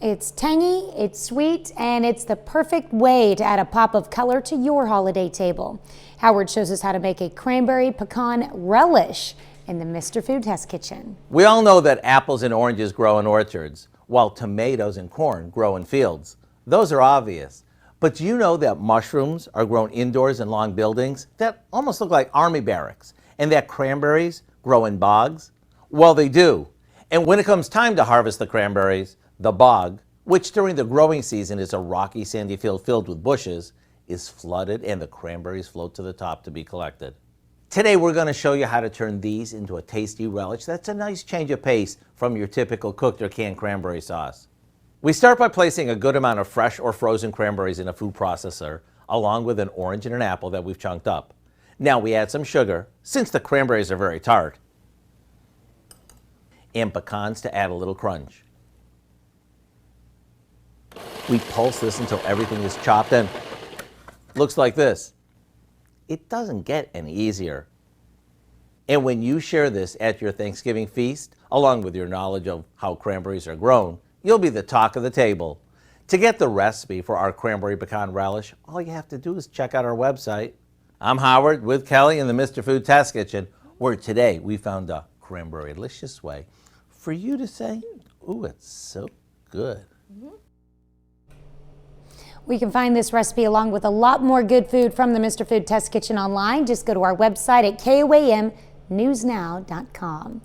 It's tangy, it's sweet, and it's the perfect way to add a pop of color to your holiday table. Howard shows us how to make a cranberry-pecan relish in the Mr. Food Test Kitchen. We all know that apples and oranges grow in orchards, while tomatoes and corn grow in fields. Those are obvious. But do you know that mushrooms are grown indoors in long buildings that almost look like army barracks, and that cranberries grow in bogs? Well, they do. And when it comes time to harvest the cranberries, the bog, which during the growing season is a rocky sandy field filled with bushes, is flooded and the cranberries float to the top to be collected. Today we're going to show you how to turn these into a tasty relish that's a nice change of pace from your typical cooked or canned cranberry sauce. We start by placing a good amount of fresh or frozen cranberries in a food processor, along with an orange and an apple that we've chunked up. Now we add some sugar, since the cranberries are very tart, and pecans to add a little crunch. We pulse this until everything is chopped and looks like this. It doesn't get any easier. And when you share this at your Thanksgiving feast, along with your knowledge of how cranberries are grown, you'll be the talk of the table. To get the recipe for our cranberry pecan relish, all you have to do is check out our website. I'm Howard with Kelly in the Mr. Food Test Kitchen, where today we found a cranberry-licious way for you to say, ooh, it's so good. We can find this recipe along with a lot more good food from the Mr. Food Test Kitchen online. Just go to our website at KOAMnewsnow.com.